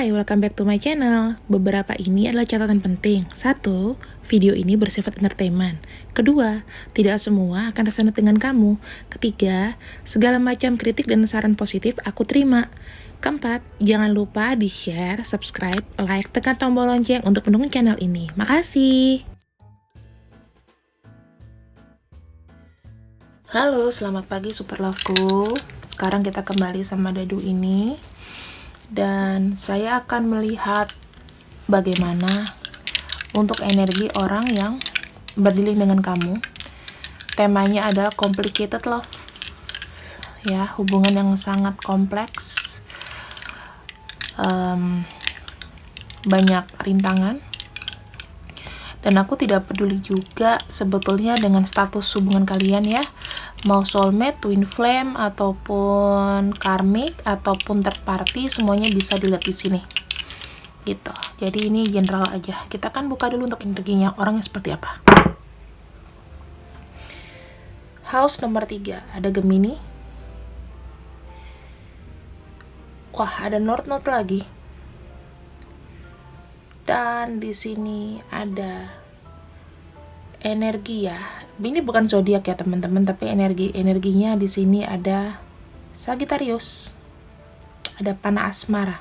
Hai, welcome back to my channel. Beberapa ini adalah catatan penting. Satu, video ini bersifat entertainment. Kedua, tidak semua akan resonate dengan kamu. Ketiga, segala macam kritik dan saran positif aku terima. Keempat, jangan lupa di-share, subscribe, like, tekan tombol lonceng untuk mendukung channel ini. Makasih. Halo, selamat pagi Super Loveku. Sekarang kita kembali sama Dadu ini. Dan saya akan melihat bagaimana untuk energi orang yang berdealing dengan kamu. Temanya adalah complicated love, ya, hubungan yang sangat kompleks, banyak rintangan. Dan aku tidak peduli juga sebetulnya dengan status hubungan kalian, ya, mau soulmate, twin flame, ataupun karmic, ataupun third party, semuanya bisa dilihat di sini. Gitu. Jadi ini general aja. Kita kan buka dulu untuk energinya orangnya seperti apa. House nomor 3 ada Gemini. Wah, ada North Node lagi. Dan di sini ada energi, ya. Ini bukan zodiak ya teman-teman, tapi energinya di sini ada Sagittarius. Ada panah asmara.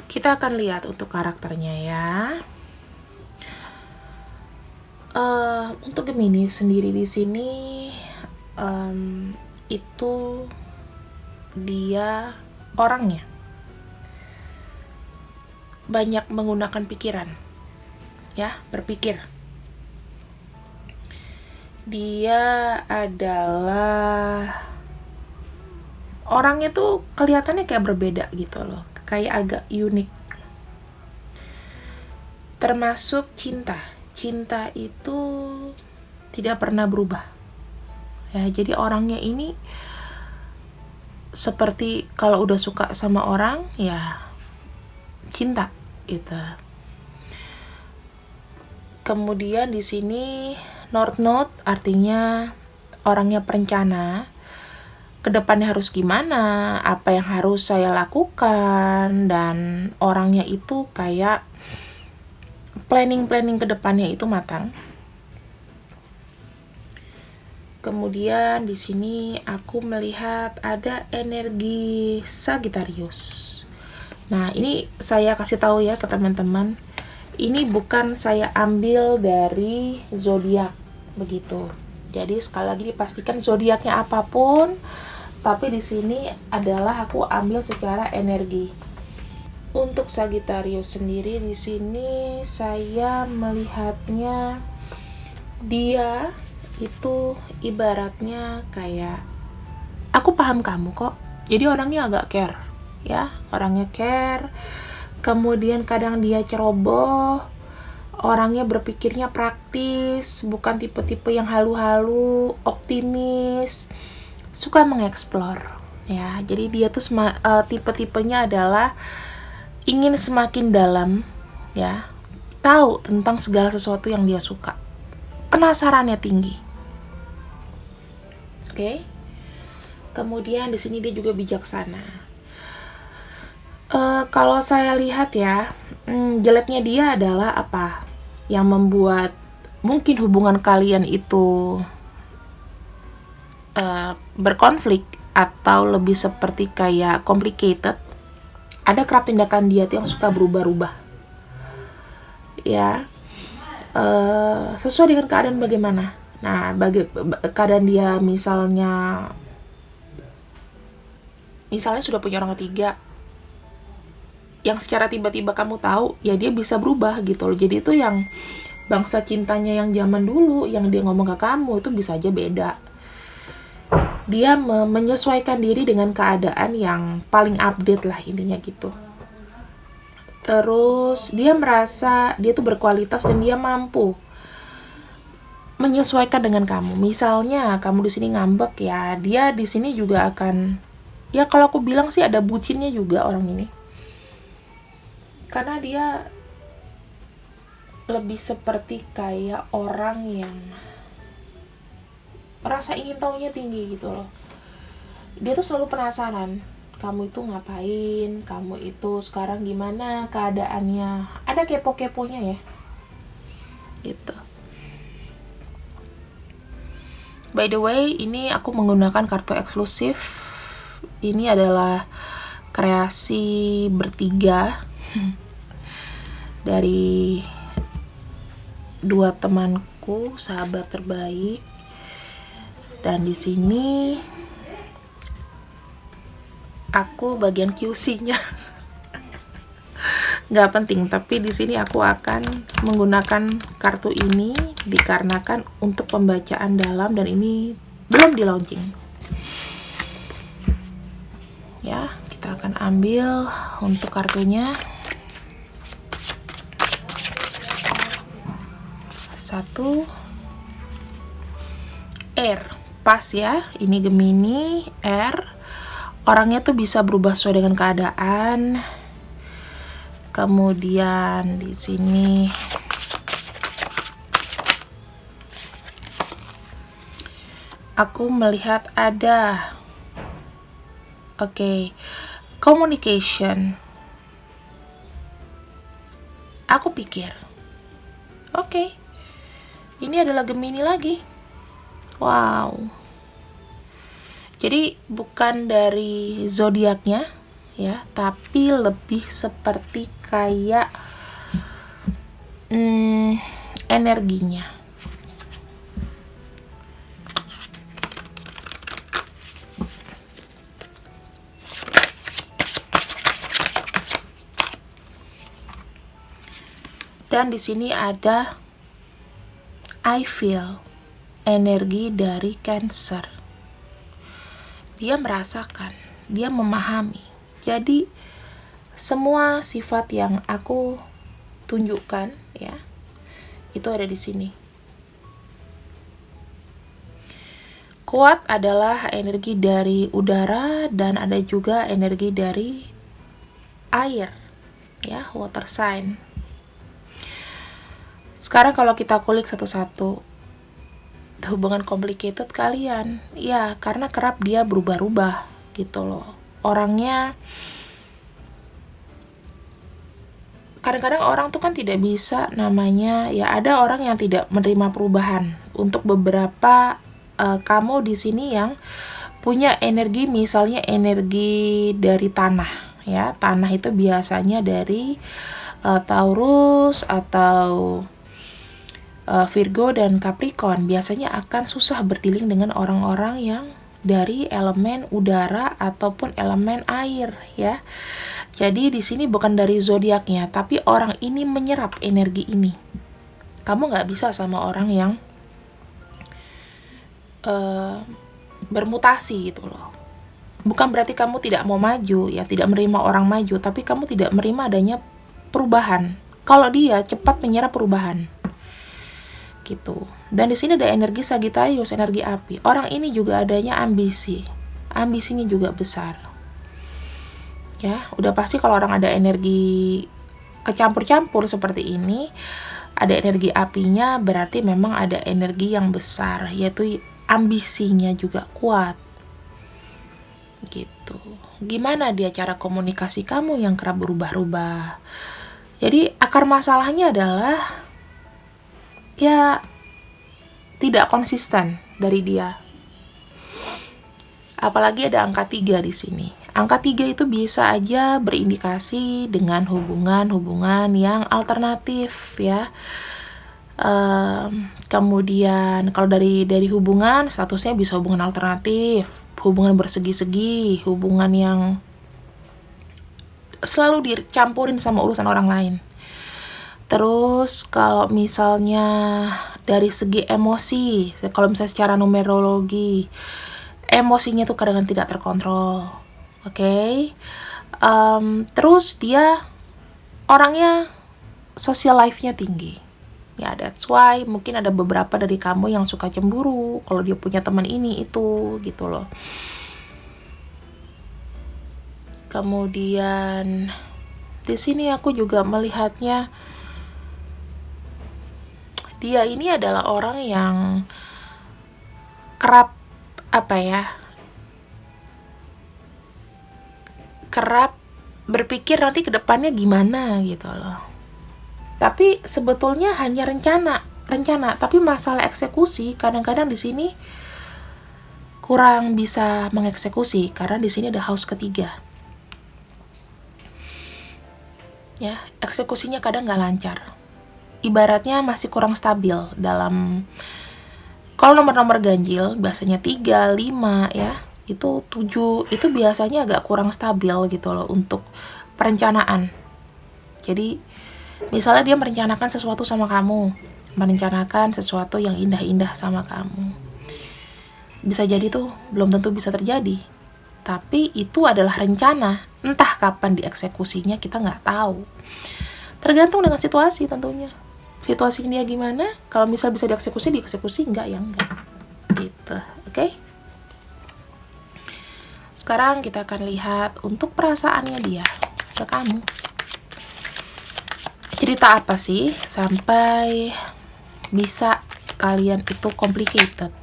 Kita akan lihat untuk karakternya, ya. Untuk Gemini sendiri di sini itu dia orangnya banyak menggunakan pikiran, ya, berpikir. Dia adalah orangnya tuh kelihatannya kayak berbeda gitu loh, kayak agak unik. Termasuk cinta itu tidak pernah berubah, ya. Jadi orangnya ini seperti kalau udah suka sama orang, ya cinta gitu. Kemudian di sini North Node artinya orangnya perencana, kedepannya harus gimana, apa yang harus saya lakukan, dan orangnya itu kayak planning kedepannya itu matang. Kemudian di sini aku melihat ada energi Sagittarius. Nah, ini saya kasih tahu ya ke teman-teman. Ini bukan saya ambil dari zodiak begitu. Jadi sekali lagi dipastikan zodiaknya apapun, tapi di sini adalah aku ambil secara energi. Untuk Sagittarius sendiri di sini saya melihatnya dia itu ibaratnya kayak aku paham kamu kok. Jadi orangnya agak care, ya, orangnya care. Kemudian kadang dia ceroboh, orangnya berpikirnya praktis, bukan tipe-tipe yang halu-halu, optimis, suka mengeksplor, ya. Jadi dia tuh tipe-tipenya adalah ingin semakin dalam, ya, tahu tentang segala sesuatu yang dia suka, penasarannya tinggi. Oke. Kemudian di sini dia juga bijaksana. Kalau saya lihat, ya, jeleknya dia adalah apa yang membuat mungkin hubungan kalian itu berkonflik atau lebih seperti kayak complicated. Ada kerap tindakan dia tuh yang suka berubah-ubah, ya, sesuai dengan keadaan bagaimana. Nah, keadaan dia misalnya sudah punya orang ketiga yang secara tiba-tiba kamu tahu, ya dia bisa berubah gitu loh. Jadi itu yang bangsa cintanya yang zaman dulu yang dia ngomong ke kamu itu bisa aja beda. Dia menyesuaikan diri dengan keadaan yang paling update lah, intinya gitu. Terus dia merasa dia tuh berkualitas dan dia mampu menyesuaikan dengan kamu. Misalnya kamu di sini ngambek, ya, dia di sini juga akan, ya, kalau aku bilang sih ada bucinnya juga orang ini. Karena dia lebih seperti kayak orang yang rasa ingin tahunya tinggi gitu loh. Dia tuh selalu penasaran kamu itu ngapain, kamu itu sekarang gimana keadaannya. Ada kepo-keponya ya, gitu. By the way, ini aku menggunakan kartu eksklusif. Ini adalah kreasi bertiga dari dua temanku, sahabat terbaik. Dan di sini aku bagian QC-nya. Nggak penting, tapi di sini aku akan menggunakan kartu ini dikarenakan untuk pembacaan dalam, dan ini belum di launching. Ya, kita akan ambil untuk kartunya. 1 R, pas ya. Ini Gemini R. Orangnya tuh bisa berubah sesuai dengan keadaan. Kemudian di sini aku melihat ada communication. Aku pikir, ini adalah Gemini lagi. Wow. Jadi bukan dari zodiaknya ya, tapi lebih seperti kayak energinya. Dan di sini ada I feel, energi dari Cancer. Dia merasakan, dia memahami. Jadi semua sifat yang aku tunjukkan ya, itu ada di sini. Kuat adalah energi dari udara, dan ada juga energi dari air ya, water sign. Sekarang kalau kita kulik satu-satu hubungan complicated kalian, ya karena kerap dia berubah-ubah gitu loh. Orangnya kadang-kadang orang tuh kan tidak bisa namanya, ya ada orang yang tidak menerima perubahan. Untuk beberapa kamu di sini yang punya energi, misalnya energi dari tanah ya. Tanah itu biasanya dari Taurus atau Virgo dan Capricorn, biasanya akan susah berdealing dengan orang-orang yang dari elemen udara ataupun elemen air ya. Jadi di sini bukan dari zodiaknya, tapi orang ini menyerap energi ini. Kamu nggak bisa sama orang yang bermutasi gitu loh. Bukan berarti kamu tidak mau maju ya, tidak menerima orang maju, tapi kamu tidak menerima adanya perubahan. Kalau dia cepat menyerap perubahan. Gitu. Dan di sini ada energi Sagittarius, energi api. Orang ini juga adanya ambisi. Ambisinya juga besar. Ya, udah pasti kalau orang ada energi kecampur-campur seperti ini, ada energi apinya, berarti memang ada energi yang besar, yaitu ambisinya juga kuat. Gitu. Gimana dia cara komunikasi kamu yang kerap berubah-ubah? Jadi akar masalahnya adalah ya tidak konsisten dari dia. Apalagi ada angka 3 di sini. Angka 3 itu bisa aja berindikasi dengan hubungan-hubungan yang alternatif ya. Kemudian kalau dari hubungan, statusnya bisa hubungan alternatif, hubungan bersegi-segi, hubungan yang selalu dicampurin sama urusan orang lain. Terus kalau misalnya dari segi emosi, kalau misalnya secara numerologi, emosinya tuh kadang tidak terkontrol. Terus dia orangnya social life-nya tinggi. Ya, that's why mungkin ada beberapa dari kamu yang suka cemburu kalau dia punya teman ini itu gitu loh. Kemudian di sini aku juga melihatnya dia ini adalah orang yang kerap kerap berpikir nanti ke depannya gimana gitu loh. Tapi sebetulnya hanya rencana, tapi masalah eksekusi kadang-kadang di sini kurang bisa mengeksekusi karena di sini ada house ketiga. Ya, eksekusinya kadang nggak lancar. Ibaratnya masih kurang stabil dalam, kalau nomor-nomor ganjil biasanya 3, 5 ya, itu 7, itu biasanya agak kurang stabil gitu loh untuk perencanaan. Jadi misalnya dia merencanakan sesuatu sama kamu, merencanakan sesuatu yang indah-indah sama kamu, bisa jadi tuh belum tentu bisa terjadi, tapi itu adalah rencana. Entah kapan dieksekusinya kita nggak tahu, tergantung dengan situasi tentunya. Situasinya dia gimana, kalau misal bisa dieksekusi, enggak ya enggak gitu. Oke? Sekarang kita akan lihat untuk perasaannya dia ke kamu. Cerita apa sih sampai bisa kalian itu complicated?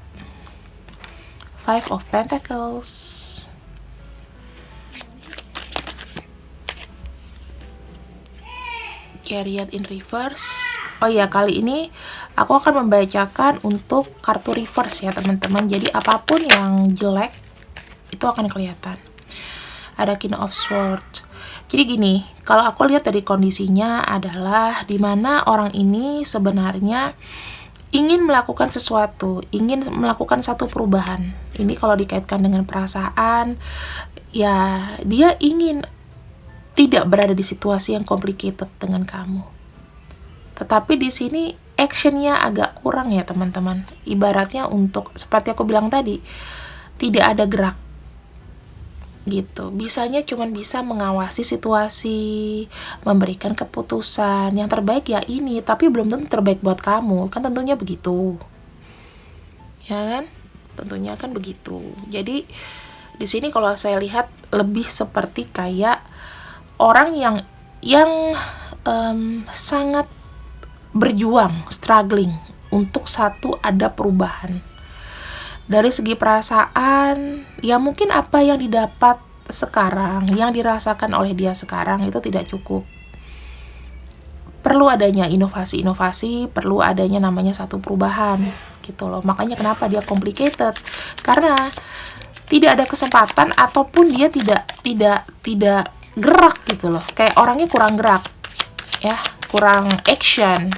Five of Pentacles, Chariot in reverse. Oh ya, kali ini aku akan membacakan untuk kartu reverse ya teman-teman. Jadi apapun yang jelek itu akan kelihatan. Ada King of Swords. Jadi gini, kalau aku lihat dari kondisinya adalah dimana orang ini sebenarnya ingin melakukan sesuatu, ingin melakukan satu perubahan. Ini kalau dikaitkan dengan perasaan, ya dia ingin tidak berada di situasi yang complicated dengan kamu. Tetapi di sini actionnya agak kurang ya teman-teman. Ibaratnya untuk, seperti aku bilang tadi, tidak ada gerak gitu. Bisanya cuma bisa mengawasi situasi, memberikan keputusan yang terbaik ya ini, tapi belum tentu terbaik buat kamu, kan tentunya begitu. Ya kan? Tentunya kan begitu. Jadi di sini kalau saya lihat lebih seperti kayak orang yang sangat berjuang, struggling untuk satu ada perubahan. Dari segi perasaan, ya mungkin apa yang didapat sekarang, yang dirasakan oleh dia sekarang itu tidak cukup. Perlu adanya inovasi-inovasi, perlu adanya namanya satu perubahan gitu loh. Makanya kenapa dia complicated, karena tidak ada kesempatan ataupun dia tidak gerak gitu loh. Kayak orangnya kurang gerak, ya, kurang action,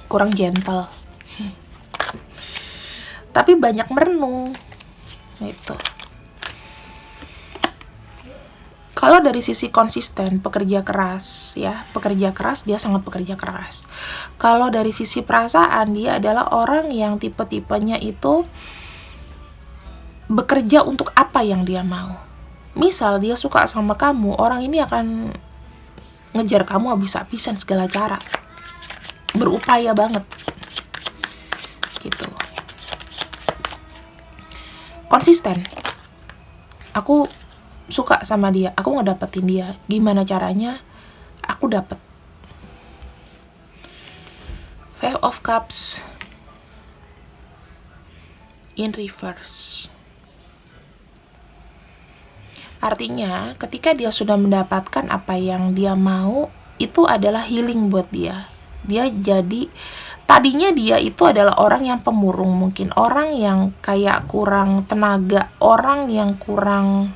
kurang gentle. Tapi banyak merenung itu. Kalau dari sisi konsisten, pekerja keras ya, pekerja keras, dia sangat pekerja keras. Kalau dari sisi perasaan, dia adalah orang yang tipe-tipenya itu bekerja untuk apa yang dia mau. Misal dia suka sama kamu, orang ini akan ngejar kamu habis-habisan segala cara, berupaya banget gitu. Konsisten. Aku suka sama dia, aku ngedapetin dia. Gimana caranya? Aku dapet. Five of Cups in reverse. Artinya, ketika dia sudah mendapatkan apa yang dia mau, itu adalah healing buat dia. Dia jadi, tadinya dia itu adalah orang yang pemurung mungkin, orang yang kayak kurang tenaga, orang yang kurang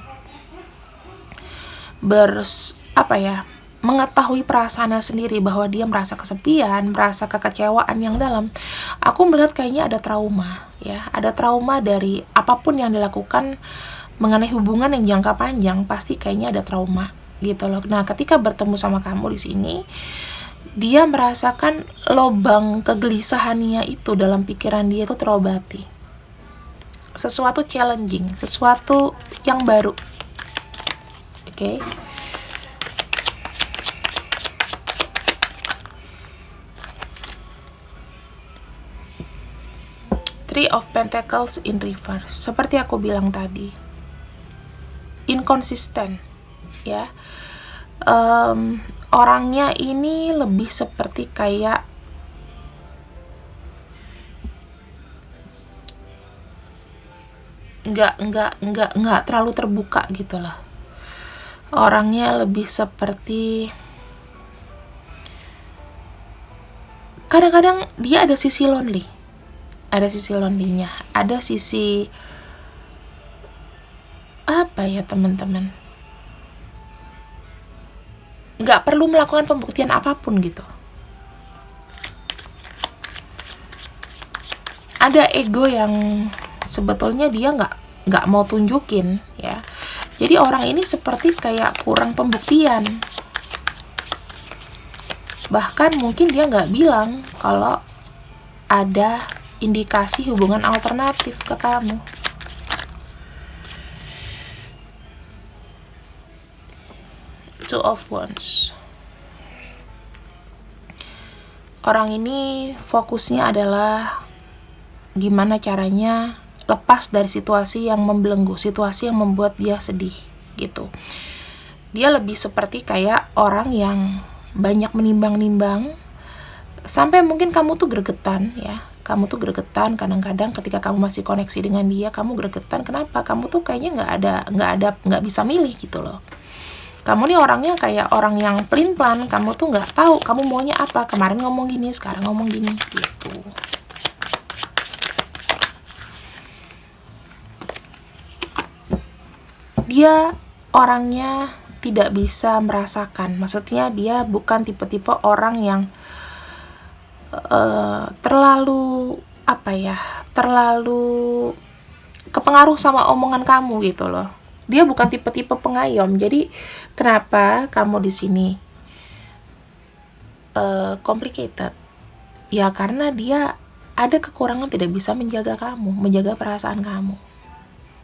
mengetahui perasaannya sendiri, bahwa dia merasa kesepian, merasa kekecewaan yang dalam. Aku melihat kayaknya ada trauma, ya, ada trauma dari apapun yang dilakukan mengenai hubungan yang jangka panjang, pasti kayaknya ada trauma gitu loh. Nah, ketika bertemu sama kamu di sini, dia merasakan lubang kegelisahannya itu dalam pikiran dia itu terobati. Sesuatu challenging, sesuatu yang baru. Oke. Three of Pentacles in reverse. Seperti aku bilang tadi, inkonsisten, ya. Orangnya ini lebih seperti kayak nggak terlalu terbuka gitu lah. orangnya lebih seperti, kadang-kadang dia ada sisi lonely, ada sisi lonely-nya, ada sisi apa ya teman-teman, nggak perlu melakukan pembuktian apapun gitu. Ada ego yang sebetulnya dia nggak mau tunjukin ya. Jadi orang ini seperti kayak kurang pembuktian. Bahkan mungkin dia nggak bilang kalau ada indikasi hubungan alternatif ke kamu. Two of Wands. Orang ini fokusnya adalah gimana caranya lepas dari situasi yang membelenggu, situasi yang membuat dia sedih gitu. Dia lebih seperti kayak orang yang banyak menimbang-nimbang, sampai mungkin kamu tuh gregetan ya. Kamu tuh gregetan kadang-kadang ketika kamu masih koneksi dengan dia, kamu gregetan. Kenapa? Kamu tuh kayaknya nggak bisa milih gitu loh. Kamu nih orangnya kayak orang yang pelin-pelan, kamu tuh nggak tahu kamu maunya apa. Kemarin ngomong gini, sekarang ngomong gini gitu. Dia orangnya tidak bisa merasakan, maksudnya dia bukan tipe-tipe orang yang terlalu kepengaruh sama omongan kamu gitu loh. Dia bukan tipe-tipe pengayom. Jadi kenapa kamu di sini complicated? Ya karena dia ada kekurangan, tidak bisa menjaga kamu, menjaga perasaan kamu.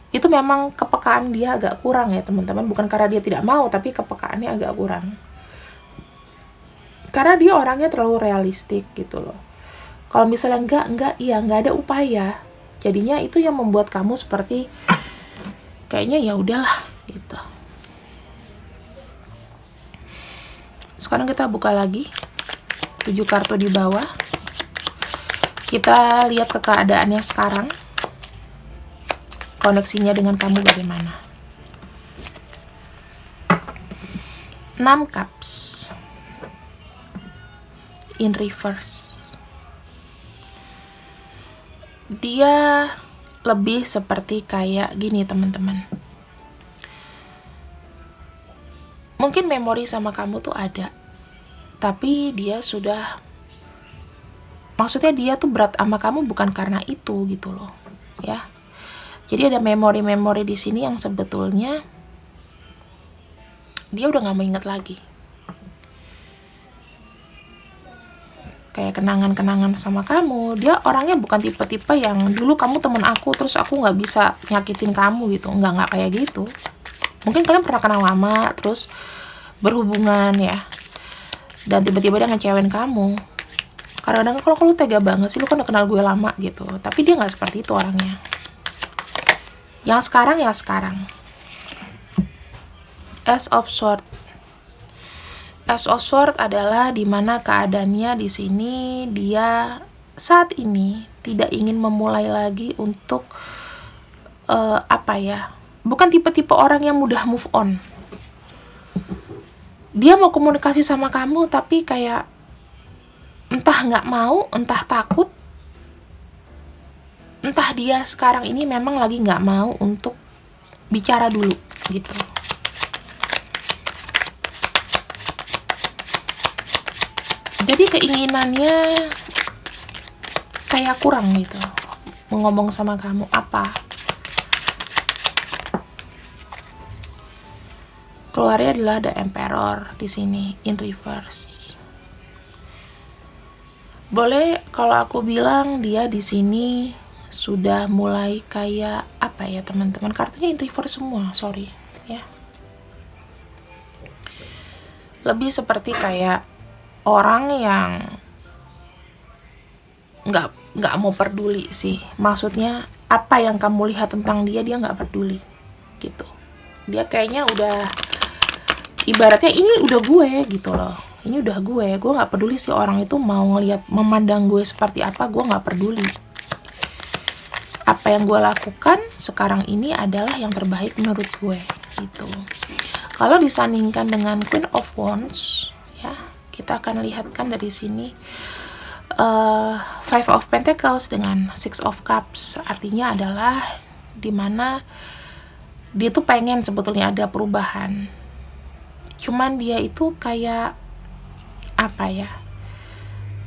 Itu memang kepekaan dia agak kurang ya teman-teman. Bukan karena dia tidak mau, tapi kepekaannya agak kurang. Karena dia orangnya terlalu realistik gitu loh. Kalau misalnya nggak ada upaya. Jadinya itu yang membuat kamu seperti kayaknya ya udahlah gitu. Sekarang kita buka lagi 7 kartu di bawah. Kita lihat ke keadaannya sekarang. Koneksinya dengan kamu bagaimana? 6 cups in reverse. Dia lebih seperti kayak gini teman-teman. Mungkin memori sama kamu tuh ada, tapi dia sudah, maksudnya dia tuh berat sama kamu bukan karena itu gitu loh ya. Jadi ada memori-memori di sini yang sebetulnya dia udah gak mau inget lagi. Kayak kenangan-kenangan sama kamu. Dia orangnya bukan tipe-tipe yang dulu kamu temen aku terus aku gak bisa nyakitin kamu gitu. Enggak kayak gitu. Mungkin kalian pernah kenal lama terus berhubungan ya. Dan tiba-tiba dia ngecewain kamu. Kadang-kadang kalau lu tega banget sih, lu kan udah kenal gue lama gitu. Tapi dia gak seperti itu orangnya. Yang sekarang ya sekarang. Ace of Swords. Ace of Swords adalah dimana keadaannya di sini dia saat ini tidak ingin memulai lagi untuk bukan tipe-tipe orang yang mudah move on. Dia mau komunikasi sama kamu tapi kayak entah nggak mau, entah takut, entah dia sekarang ini memang lagi nggak mau untuk bicara dulu gitu. Jadi keinginannya kayak kurang gitu mau ngomong sama kamu apa. Keluarnya adalah The Emperor di sini in reverse. Boleh kalau aku bilang dia di sini sudah mulai kayak apa ya teman-teman, kartunya in reverse semua, sorry ya. Lebih seperti kayak orang yang nggak mau peduli sih, maksudnya apa yang kamu lihat tentang dia nggak peduli gitu. Dia kayaknya udah ibaratnya ini udah gue gitu loh, ini udah gue nggak peduli sih orang itu mau ngelihat memandang gue seperti apa, gue nggak peduli. Apa yang gue lakukan sekarang ini adalah yang terbaik menurut gue gitu. Kalau disandingkan dengan Queen of Wands, ya, kita akan lihatkan dari sini Five of Pentacles dengan Six of Cups. Artinya adalah dimana dia tuh pengen sebetulnya ada perubahan, cuman dia itu kayak apa ya,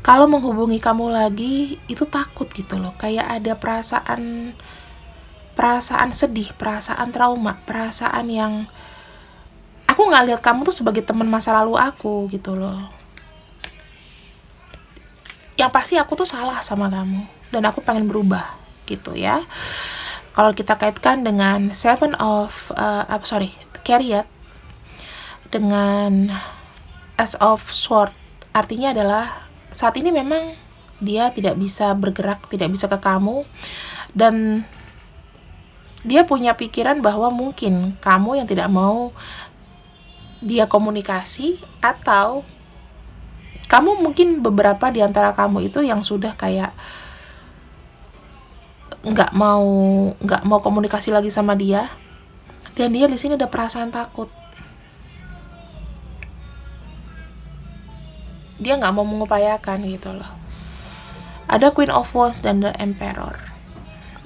kalau menghubungi kamu lagi itu takut gitu loh, kayak ada perasaan sedih, perasaan trauma, perasaan yang aku nggak lihat kamu tuh sebagai teman masa lalu aku gitu loh. Yang pasti aku tuh salah sama kamu dan aku pengen berubah gitu ya. Kalau kita kaitkan dengan Seven of Chariot dengan As of Sword, artinya adalah saat ini memang dia tidak bisa bergerak, tidak bisa ke kamu, dan dia punya pikiran bahwa mungkin kamu yang tidak mau dia komunikasi, atau kamu mungkin beberapa di antara kamu itu yang sudah kayak nggak mau komunikasi lagi sama dia, dan dia di sini ada perasaan takut. Dia nggak mau mengupayakan gitu loh. Ada Queen of Wands dan The Emperor.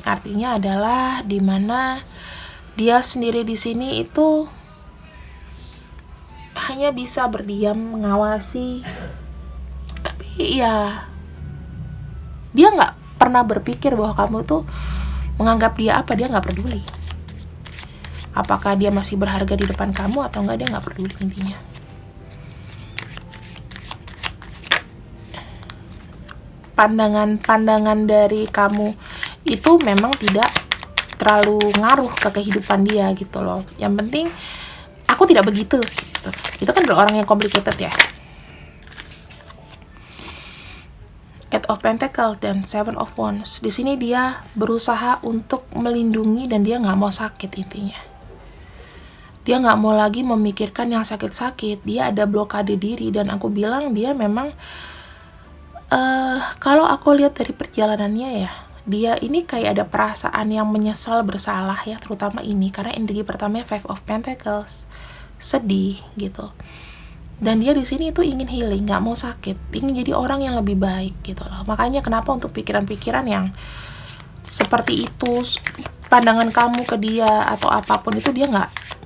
Artinya adalah dimana dia sendiri di sini itu hanya bisa berdiam, mengawasi, tapi ya dia nggak pernah berpikir bahwa kamu tuh menganggap dia apa, dia nggak peduli. Apakah dia masih berharga di depan kamu atau enggak, dia nggak peduli intinya. Pandangan dari kamu itu memang tidak terlalu ngaruh ke kehidupan dia gitu loh. Yang penting aku tidak begitu gitu. Itu kan orang yang complicated ya. Eight of Pentacles dan Seven of Wands. Di sini dia berusaha untuk melindungi dan dia nggak mau sakit intinya. Dia nggak mau lagi memikirkan yang sakit-sakit. Dia ada blokade diri, dan aku bilang dia memang kalau aku lihat dari perjalanannya ya, dia ini kayak ada perasaan yang menyesal, bersalah ya, terutama ini karena energi pertamanya Five of Pentacles, sedih gitu. Dan dia di sini itu ingin healing, nggak mau sakit, ingin jadi orang yang lebih baik gitu loh. Makanya kenapa untuk pikiran-pikiran yang seperti itu, pandangan kamu ke dia atau apapun itu, dia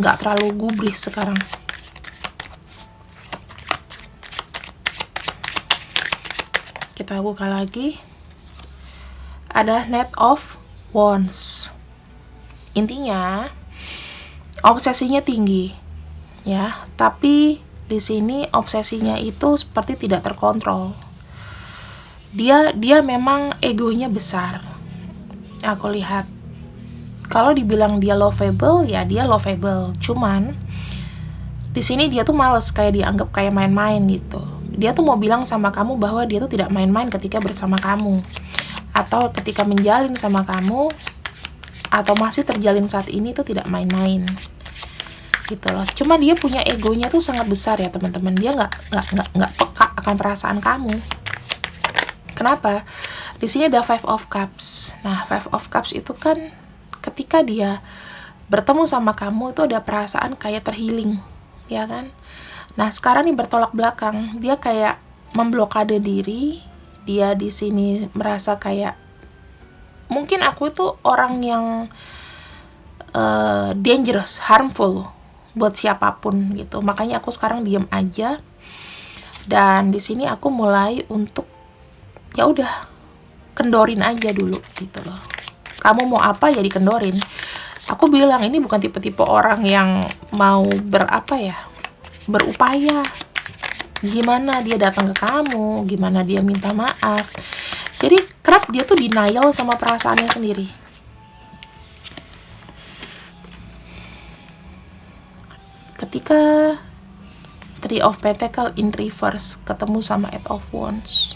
nggak terlalu gubris sekarang. Kita buka lagi. Ada Knight of Wands. Intinya obsesinya tinggi ya, tapi di sini obsesinya itu seperti tidak terkontrol. Dia memang egonya besar. Aku lihat kalau dibilang dia lovable, ya dia lovable, cuman di sini dia tuh males kayak dianggap kayak main-main gitu. Dia tuh mau bilang sama kamu bahwa dia tuh tidak main-main ketika bersama kamu, atau ketika menjalin sama kamu, atau masih terjalin saat ini tuh tidak main-main gitu loh. Cuma dia punya egonya tuh sangat besar ya teman-teman. Dia nggak peka akan perasaan kamu. Kenapa? Di sini ada Five of Cups. Nah, Five of Cups itu kan ketika dia bertemu sama kamu itu ada perasaan kayak terhealing, ya kan? Nah, sekarang nih bertolak belakang. Dia kayak memblokade diri. Dia di sini merasa kayak mungkin aku itu orang yang dangerous, harmful buat siapapun gitu. Makanya aku sekarang diem aja. Dan di sini aku mulai untuk ya udah kendorin aja dulu gitu loh. Kamu mau apa ya dikendorin. Aku bilang ini bukan tipe-tipe orang yang mau berupaya. Gimana dia datang ke kamu, gimana dia minta maaf. Jadi kerap dia tuh denial sama perasaannya sendiri. Ketika Three of Pentacles in reverse ketemu sama Eight of Wands,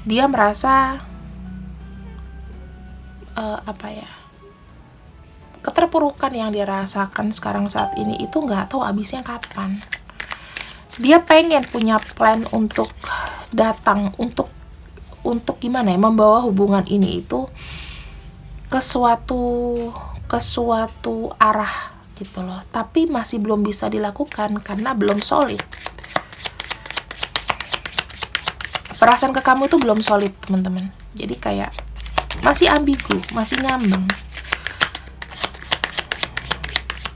dia merasa keterpurukan yang dia rasakan sekarang saat ini itu nggak tahu habisnya kapan. Dia pengen punya plan untuk datang, untuk gimana ya, membawa hubungan ini itu ke suatu arah gitu loh, tapi masih belum bisa dilakukan karena belum solid. Perasaan ke kamu itu belum solid, teman-teman. Jadi kayak masih ambigu, masih ngambang.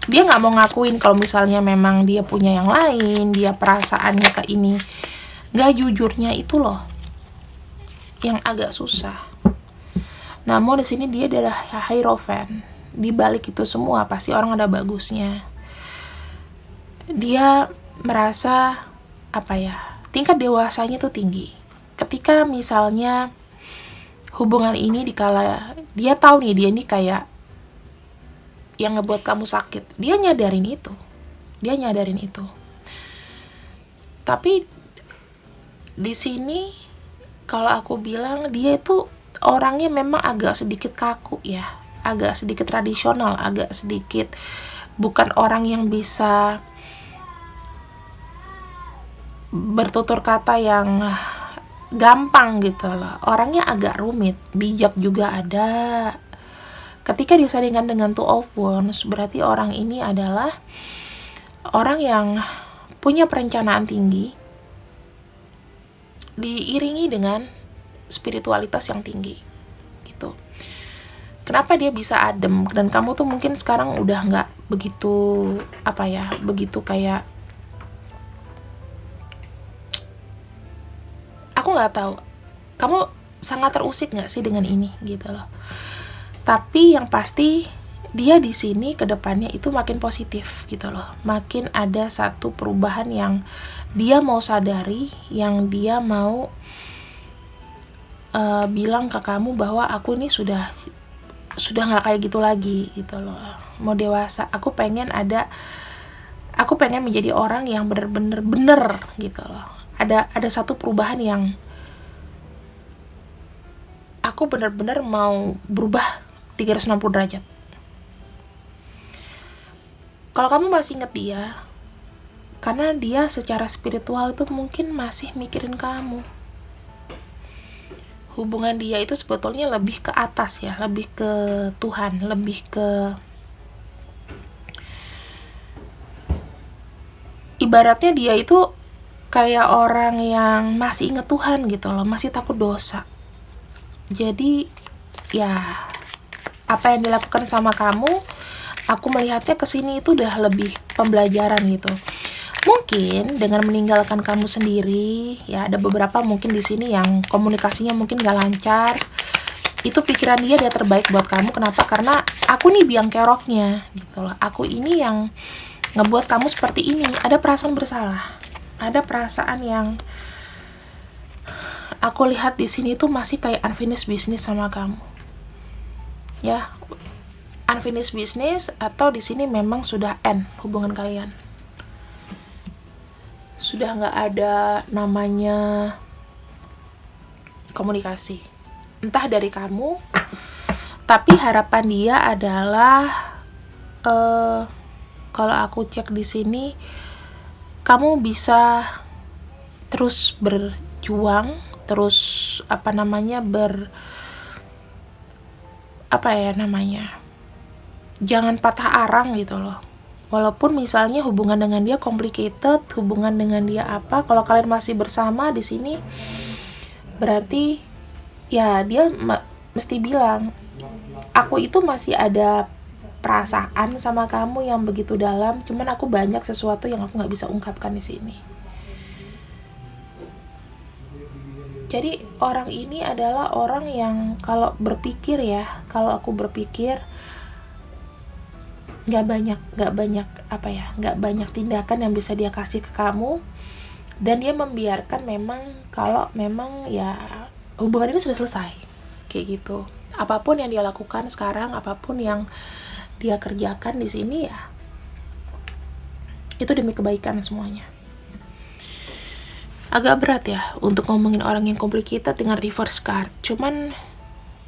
Dia nggak mau ngakuin kalau misalnya memang dia punya yang lain, dia perasaannya ke ini nggak jujurnya, itu loh yang agak susah. Namun di sini dia adalah Hierophant. Di balik itu semua pasti orang ada bagusnya. Dia merasa tingkat dewasanya tuh tinggi. Ketika misalnya hubungan ini dikala dia tahu nih dia ini kayak yang ngebuat kamu sakit, dia nyadarin itu. Tapi di sini kalau aku bilang dia itu orangnya memang agak sedikit kaku ya, agak sedikit tradisional, agak sedikit bukan orang yang bisa bertutur kata yang gampang gitu loh. Orangnya agak rumit, bijak juga ada. Ketika disandingkan dengan Two of Wands, berarti orang ini adalah orang yang punya perencanaan tinggi, diiringi dengan spiritualitas yang tinggi gitu. Kenapa dia bisa adem, dan kamu tuh mungkin sekarang udah nggak begitu begitu kayak, aku nggak tahu kamu sangat terusik nggak sih dengan ini gitu loh. Tapi yang pasti dia di sini ke depannya itu makin positif gitu loh. Makin ada satu perubahan yang dia mau sadari, yang dia mau bilang ke kamu bahwa aku nih sudah nggak kayak gitu lagi gitu loh. Mau dewasa. Aku pengen menjadi orang yang bener gitu loh. Ada satu perubahan yang aku bener-bener mau berubah 360 derajat. Kalau kamu masih inget dia, karena dia secara spiritual itu mungkin masih mikirin kamu. Hubungan dia itu sebetulnya lebih ke atas ya, lebih ke Tuhan, lebih ke ibaratnya dia itu kayak orang yang masih inget Tuhan gitu loh, masih takut dosa. Jadi ya apa yang dilakukan sama kamu, aku melihatnya kesini itu udah lebih pembelajaran gitu. Mungkin dengan meninggalkan kamu sendiri, ya ada beberapa mungkin di sini yang komunikasinya mungkin gak lancar. Itu pikiran dia terbaik buat kamu. Kenapa? Karena aku nih biang keroknya gitu loh. Aku ini yang ngebuat kamu seperti ini. Ada perasaan bersalah, ada perasaan yang aku lihat di sini tuh masih kayak unfinished business sama kamu. Ya, unfinished business, atau di sini memang sudah end hubungan kalian. Sudah nggak ada namanya komunikasi, entah dari kamu, tapi harapan dia adalah kalau aku cek di sini, kamu bisa terus berjuang, terus jangan patah arang gitu loh. Walaupun misalnya hubungan dengan dia complicated, hubungan dengan dia kalau kalian masih bersama di sini, berarti ya dia mesti bilang, aku itu masih ada perasaan sama kamu yang begitu dalam, cuman aku banyak sesuatu yang aku nggak bisa ungkapkan di sini. Jadi orang ini adalah orang yang kalau aku berpikir nggak banyak tindakan yang bisa dia kasih ke kamu, dan dia membiarkan kalau memang ya hubungan ini sudah selesai kayak gitu. Apapun yang dia lakukan sekarang, apapun yang dia kerjakan di sini, ya itu demi kebaikan semuanya. Agak berat ya untuk ngomongin orang yang complicated dengan reverse card, cuman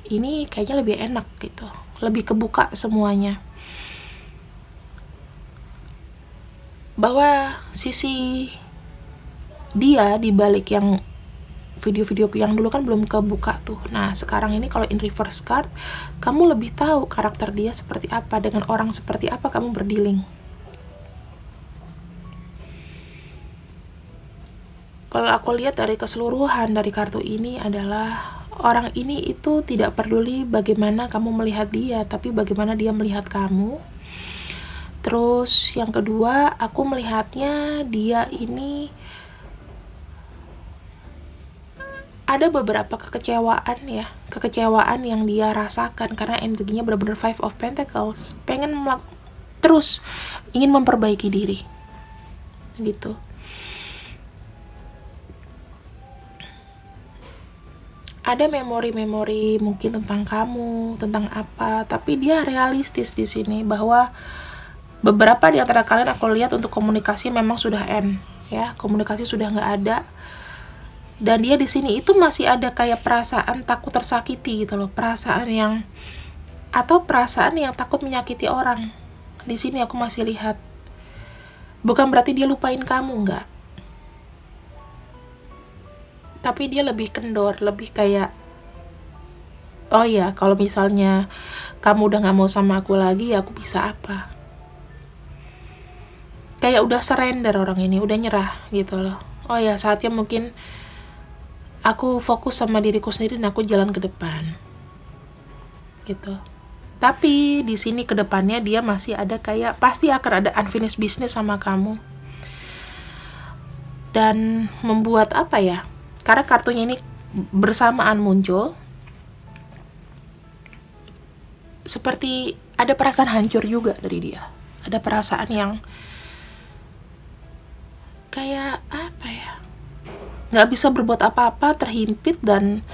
ini kayaknya lebih enak gitu, lebih kebuka semuanya, bahwa sisi dia di balik yang video-video yang dulu kan belum kebuka tuh. Nah, sekarang ini kalau in reverse card, kamu lebih tahu karakter dia seperti apa, dengan orang seperti apa kamu berdealing. Kalau aku lihat dari keseluruhan dari kartu ini adalah orang ini itu tidak peduli bagaimana kamu melihat dia, tapi bagaimana dia melihat kamu. Terus yang kedua, aku melihatnya dia ini ada beberapa kekecewaan ya, kekecewaan yang dia rasakan karena energinya benar-benar Five of Pentacles, pengen terus ingin memperbaiki diri gitu. Ada memori-memori mungkin tentang kamu, tentang apa, tapi dia realistis di sini bahwa beberapa di antara kalian aku lihat untuk komunikasi memang sudah end ya, komunikasi sudah nggak ada. Dan dia di sini itu masih ada kayak perasaan takut tersakiti gitu loh, perasaan yang takut menyakiti orang. Di sini aku masih lihat. Bukan berarti dia lupain kamu, enggak. Tapi dia lebih kendor, lebih kayak, oh ya, kalau misalnya kamu udah gak mau sama aku lagi, ya aku bisa apa? Kayak udah surrender orang ini, udah nyerah gitu loh. Oh ya, saatnya mungkin aku fokus sama diriku sendiri dan aku jalan ke depan. Gitu. Tapi di sini ke depannya dia masih ada kayak pasti akan ada unfinished business sama kamu. Dan membuat apa ya? Karena kartunya ini bersamaan muncul, seperti ada perasaan hancur juga dari dia. Ada perasaan yang kayak apa ya, gak bisa berbuat apa-apa, terhimpit, dan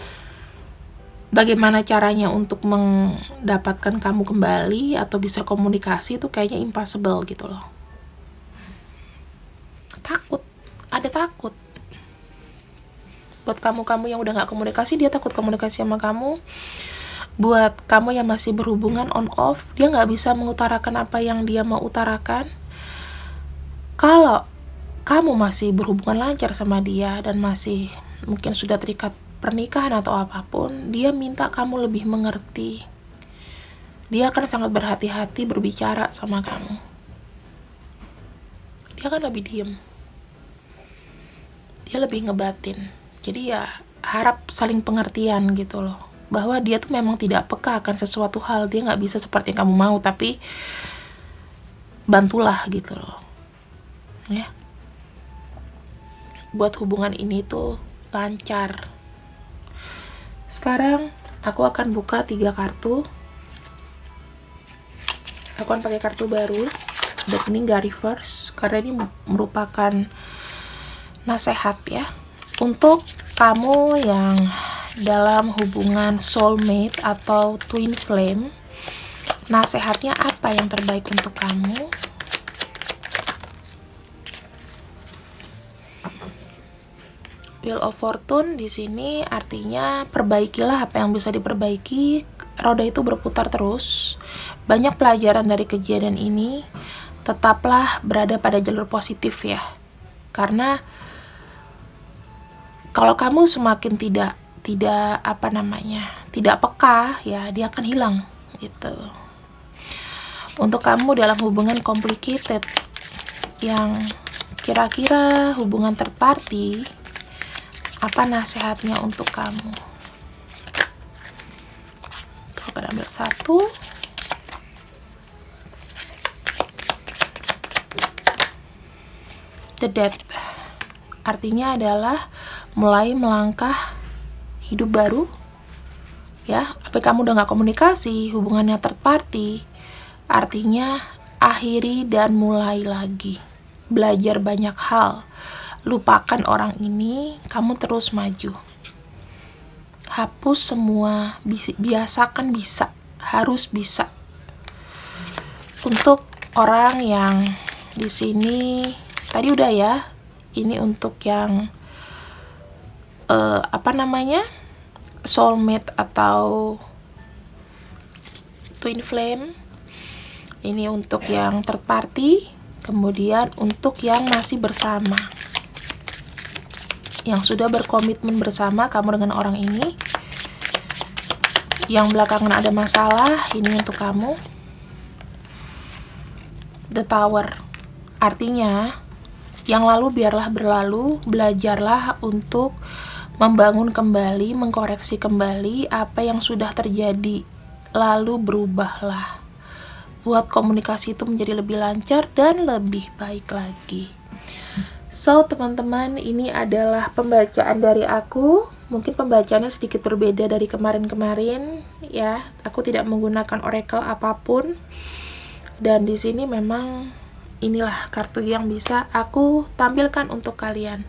bagaimana caranya untuk mendapatkan kamu kembali atau bisa komunikasi itu kayaknya impossible gitu loh. Takut, ada takut. Buat kamu-kamu yang udah gak komunikasi, dia takut komunikasi sama kamu. Buat kamu yang masih berhubungan on off, dia gak bisa mengutarakan apa yang dia mau utarakan. Kalau kamu masih berhubungan lancar sama dia dan masih mungkin sudah terikat pernikahan atau apapun, dia minta kamu lebih mengerti. Dia akan sangat berhati-hati berbicara sama kamu. Dia kan lebih diem. Dia lebih ngebatin. Jadi ya harap saling pengertian gitu loh, bahwa dia tuh memang tidak peka akan sesuatu hal. Dia gak bisa seperti yang kamu mau, tapi bantulah gitu loh ya, buat hubungan ini tuh lancar. Sekarang aku akan buka 3 kartu. Aku akan pakai kartu baru, deck ini gak reverse karena ini merupakan nasihat ya untuk kamu yang dalam hubungan soulmate atau twin flame. Nasihatnya apa yang terbaik untuk kamu? Wheel of Fortune di sini artinya perbaikilah apa yang bisa diperbaiki. Roda itu berputar terus. Banyak pelajaran dari kejadian ini. Tetaplah berada pada jalur positif ya. Karena kalau kamu semakin tidak peka ya, dia akan hilang gitu. Untuk kamu dalam hubungan complicated yang kira-kira hubungan third party, apa nasihatnya untuk kamu? Kalau kita ambil 1, The Death artinya adalah mulai melangkah hidup baru ya. Tapi kamu udah gak komunikasi, hubungannya third party, artinya akhiri dan mulai lagi. Belajar banyak hal, lupakan orang ini, kamu terus maju. Hapus semua, biasakan bisa, harus bisa. Untuk orang yang di sini tadi udah ya, ini untuk yang soulmate atau twin flame. Ini untuk yang third party, kemudian untuk yang masih bersama. yang sudah berkomitmen bersama kamu dengan orang ini. Yang belakangan ada masalah, ini untuk kamu. The Tower. Artinya, yang lalu biarlah berlalu, belajarlah untuk membangun kembali, mengkoreksi kembali apa yang sudah terjadi. Lalu berubahlah. Buat komunikasi itu menjadi lebih lancar dan lebih baik lagi. So, teman-teman, ini adalah pembacaan dari aku. Mungkin pembacaannya sedikit berbeda dari kemarin-kemarin, ya. Aku tidak menggunakan oracle apapun. Dan di sini memang inilah kartu yang bisa aku tampilkan untuk kalian.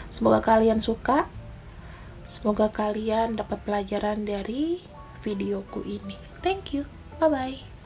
Semoga kalian suka. Semoga kalian dapat pelajaran dari videoku ini. Thank you. Bye-bye.